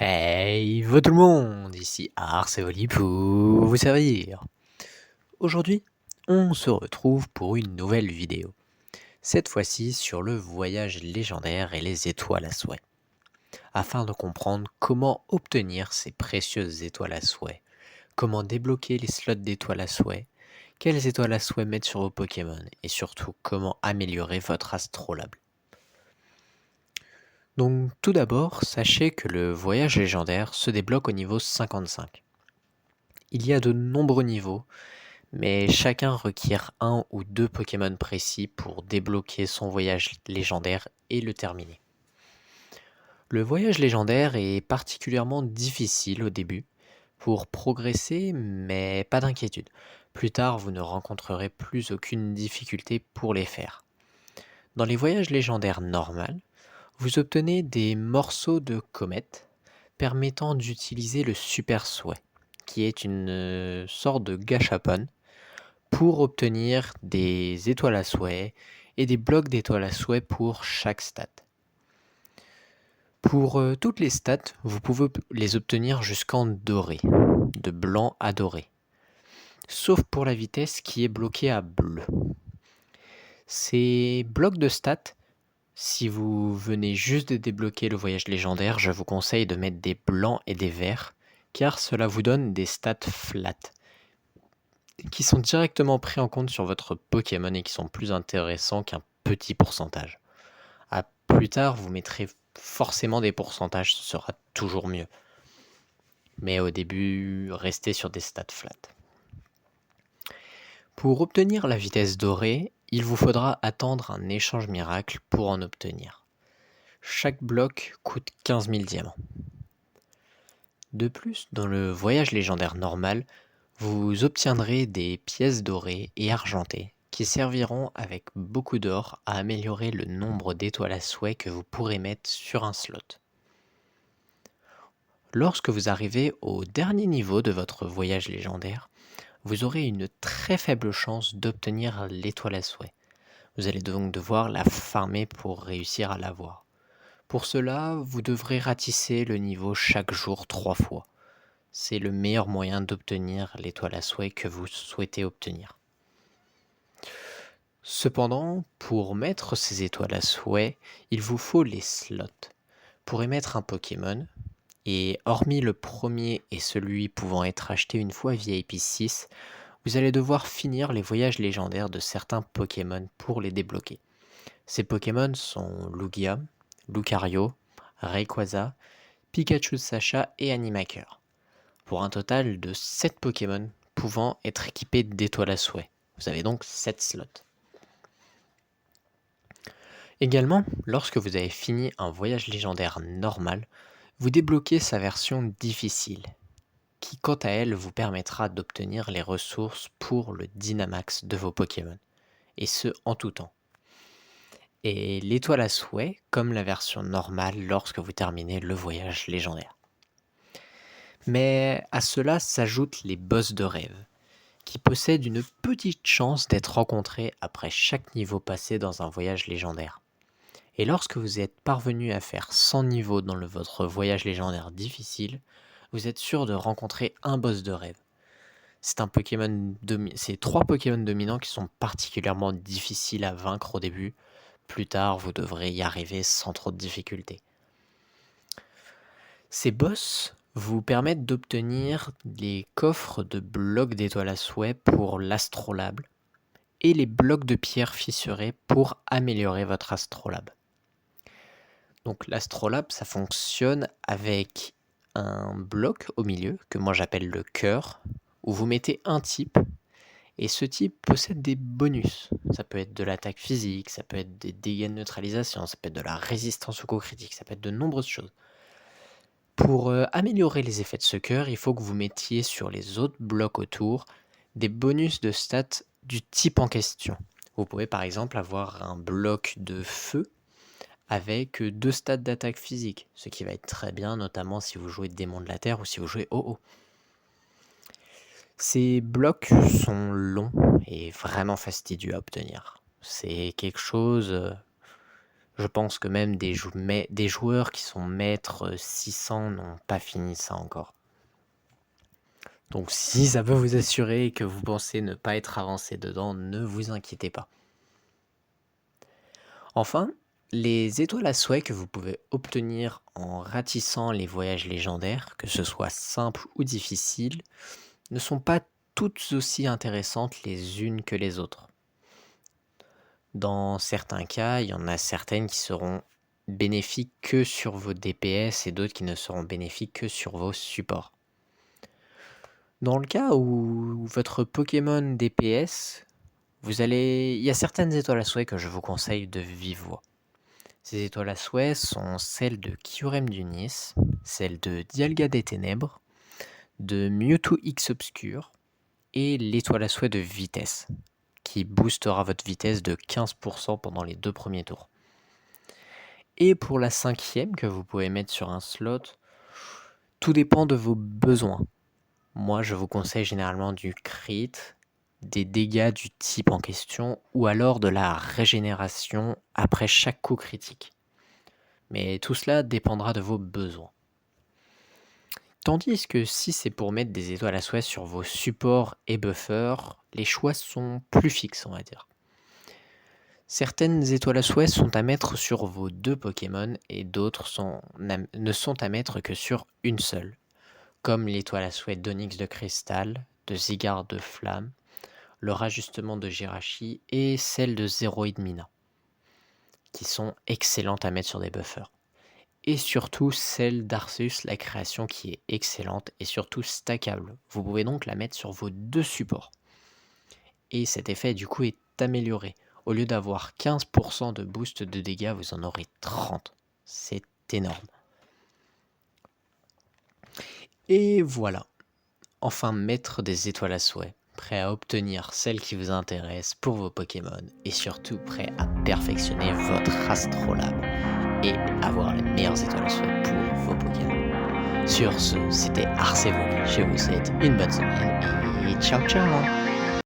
Hey, vous tout le monde, ici Ars et Oli pour vous servir. Aujourd'hui, on se retrouve pour une nouvelle vidéo. Cette fois-ci sur le voyage légendaire et les étoiles à souhait. Afin de comprendre comment obtenir ces précieuses étoiles à souhait, comment débloquer les slots d'étoiles à souhait, quelles étoiles à souhait mettre sur vos Pokémon et surtout comment améliorer votre astrolabe. Donc tout d'abord, sachez que le voyage légendaire se débloque au niveau 55. Il y a de nombreux niveaux, mais chacun requiert un ou deux Pokémon précis pour débloquer son voyage légendaire et le terminer. Le voyage légendaire est particulièrement difficile au début pour progresser, mais pas d'inquiétude. Plus tard, vous ne rencontrerez plus aucune difficulté pour les faire. Dans les voyages légendaires normaux, vous obtenez des morceaux de comète permettant d'utiliser le super souhait, qui est une sorte de gâchapon pour obtenir des étoiles à souhait et des blocs d'étoiles à souhait pour chaque stat. Pour toutes les stats, vous pouvez les obtenir jusqu'en doré, de blanc à doré, sauf pour la vitesse qui est bloquée à bleu. Ces blocs de stats, si vous venez juste de débloquer le voyage légendaire, je vous conseille de mettre des blancs et des verts, car cela vous donne des stats flat, qui sont directement pris en compte sur votre Pokémon et qui sont plus intéressants qu'un petit pourcentage. À plus tard, vous mettrez forcément des pourcentages, ce sera toujours mieux. Mais au début, restez sur des stats flat. Pour obtenir la vitesse dorée, il vous faudra attendre un échange miracle pour en obtenir. Chaque bloc coûte 15 000 diamants. De plus, dans le voyage légendaire normal, vous obtiendrez des pièces dorées et argentées qui serviront avec beaucoup d'or à améliorer le nombre d'étoiles à souhait que vous pourrez mettre sur un slot. Lorsque vous arrivez au dernier niveau de votre voyage légendaire, vous aurez une très faible chance d'obtenir l'étoile à souhait. Vous allez donc devoir la farmer pour réussir à l'avoir. Pour cela, vous devrez ratisser le niveau chaque jour 3 fois. C'est le meilleur moyen d'obtenir l'étoile à souhait que vous souhaitez obtenir. Cependant, pour mettre ces étoiles à souhait, il vous faut les slots. Pour émettre un Pokémon, et hormis le premier et celui pouvant être acheté une fois VIP 6, vous allez devoir finir les voyages légendaires de certains Pokémon pour les débloquer. Ces Pokémon sont Lugia, Lucario, Rayquaza, Pikachu Sacha et Animaker, pour un total de 7 Pokémon pouvant être équipés d'étoiles à souhait. Vous avez donc 7 slots. Également, lorsque vous avez fini un voyage légendaire normal, vous débloquez sa version difficile, qui quant à elle vous permettra d'obtenir les ressources pour le Dynamax de vos Pokémon, et ce en tout temps. Et l'étoile à souhait, comme la version normale lorsque vous terminez le voyage légendaire. Mais à cela s'ajoutent les boss de rêve, qui possèdent une petite chance d'être rencontrés après chaque niveau passé dans un voyage légendaire. Et lorsque vous êtes parvenu à faire 100 niveaux dans votre voyage légendaire difficile, vous êtes sûr de rencontrer un boss de rêve. C'est 3 Pokémon dominants qui sont particulièrement difficiles à vaincre au début. Plus tard, vous devrez y arriver sans trop de difficultés. Ces boss vous permettent d'obtenir les coffres de blocs d'étoiles à souhait pour l'astrolabe et les blocs de pierre fissurés pour améliorer votre astrolabe. Donc l'astrolabe, ça fonctionne avec un bloc au milieu, que moi j'appelle le cœur, où vous mettez un type, et ce type possède des bonus. Ça peut être de l'attaque physique, ça peut être des dégâts de neutralisation, ça peut être de la résistance au coup critique, ça peut être de nombreuses choses. Pour améliorer les effets de ce cœur, il faut que vous mettiez sur les autres blocs autour des bonus de stats du type en question. Vous pouvez par exemple avoir un bloc de feu avec 2 stats d'attaque physique, ce qui va être très bien, notamment si vous jouez démon de la terre ou si vous jouez OO. Ces blocs sont longs et vraiment fastidieux à obtenir. C'est quelque chose Je pense que même des joueurs qui sont maîtres 600 n'ont pas fini ça encore. Donc si ça peut vous assurer que vous pensez ne pas être avancé dedans, ne vous inquiétez pas. Enfin, les étoiles à souhait que vous pouvez obtenir en ratissant les voyages légendaires, que ce soit simple ou difficile, ne sont pas toutes aussi intéressantes les unes que les autres. Dans certains cas, il y en a certaines qui seront bénéfiques que sur vos DPS et d'autres qui ne seront bénéfiques que sur vos supports. Dans le cas où votre Pokémon DPS, il y a certaines étoiles à souhait que je vous conseille de vive voix. Ces étoiles à souhait sont celles de Kyurem d'Unis, celles de Dialga des Ténèbres, de Mewtwo X Obscur et l'étoile à souhait de vitesse, qui boostera votre vitesse de 15% pendant les 2 premiers tours. Et pour la 5e que vous pouvez mettre sur un slot, tout dépend de vos besoins. Moi, je vous conseille généralement du crit, des dégâts du type en question, ou alors de la régénération après chaque coup critique. Mais tout cela dépendra de vos besoins. Tandis que si c'est pour mettre des étoiles à souhait sur vos supports et buffers, les choix sont plus fixes, on va dire. Certaines étoiles à souhait sont à mettre sur vos 2 Pokémon et d'autres ne sont à mettre que sur une seule, comme l'étoile à souhait d'Onyx de Cristal, de Zygarde de Flamme, le rajustement de Jirachi et celle de Zéroïde Mina, qui sont excellentes à mettre sur des buffers. Et surtout celle d'Arceus, la création, qui est excellente et surtout stackable. Vous pouvez donc la mettre sur vos 2 supports. Et cet effet du coup est amélioré. Au lieu d'avoir 15% de boost de dégâts, vous en aurez 30. C'est énorme. Et voilà. Enfin, mettre des étoiles à souhait. Prêt à obtenir celles qui vous intéressent pour vos Pokémon. Et surtout prêt à perfectionner votre Astrolabe. Et avoir les meilleures étoiles à souhait pour vos Pokémon. Sur ce, c'était Arcevolé. Je vous souhaite une bonne semaine et ciao ciao.